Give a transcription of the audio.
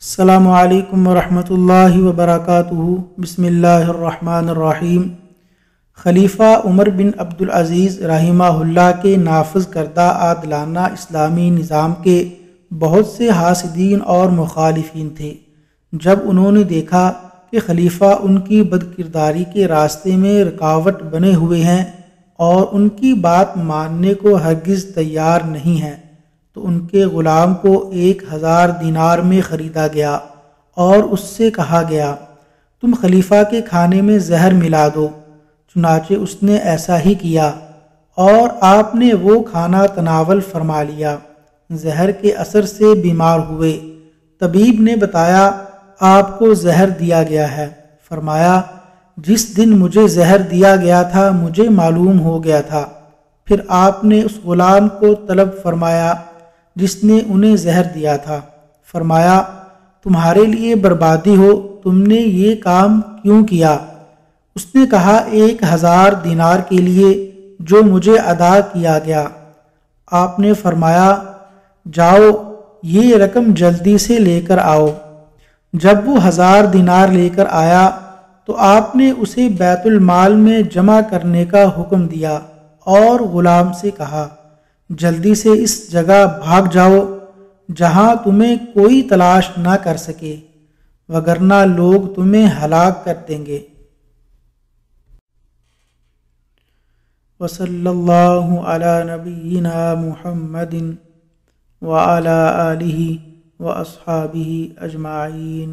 السلام علیکم ورحمۃ اللہ وبرکاتہ۔ بسم اللہ الرحمن الرحیم۔ خلیفہ عمر بن عبدالعزیز رحمہ اللہ کے نافذ کردہ عادلانہ اسلامی نظام کے بہت سے حاسدین اور مخالفین تھے۔ جب انہوں نے دیکھا کہ خلیفہ ان کی بدکرداری کے راستے میں رکاوٹ بنے ہوئے ہیں اور ان کی بات ماننے کو ہرگز تیار نہیں ہیں، تو ان کے غلام کو 1000 دینار میں خریدا گیا اور اس سے کہا گیا، تم خلیفہ کے کھانے میں زہر ملا دو۔ چنانچہ اس نے ایسا ہی کیا اور آپ نے وہ کھانا تناول فرما لیا۔ زہر کے اثر سے بیمار ہوئے۔ طبیب نے بتایا، آپ کو زہر دیا گیا ہے۔ فرمایا، جس دن مجھے زہر دیا گیا تھا مجھے معلوم ہو گیا تھا۔ پھر آپ نے اس غلام کو طلب فرمایا جس نے انہیں زہر دیا تھا۔ فرمایا، تمہارے لیے بربادی ہو، تم نے یہ کام کیوں کیا؟ اس نے کہا، 1000 دینار کے لیے جو مجھے ادا کیا گیا۔ آپ نے فرمایا، جاؤ یہ رقم جلدی سے لے کر آؤ۔ جب وہ 1000 دینار لے کر آیا تو آپ نے اسے بیت المال میں جمع کرنے کا حکم دیا اور غلام سے کہا، جلدی سے اس جگہ بھاگ جاؤ جہاں تمہیں کوئی تلاش نہ کر سکے، وگرنہ لوگ تمہیں ہلاک کر دیں گے۔ وصلی اللہ علی نبینا محمد وعلی آلہ واصحابہ اجمعین۔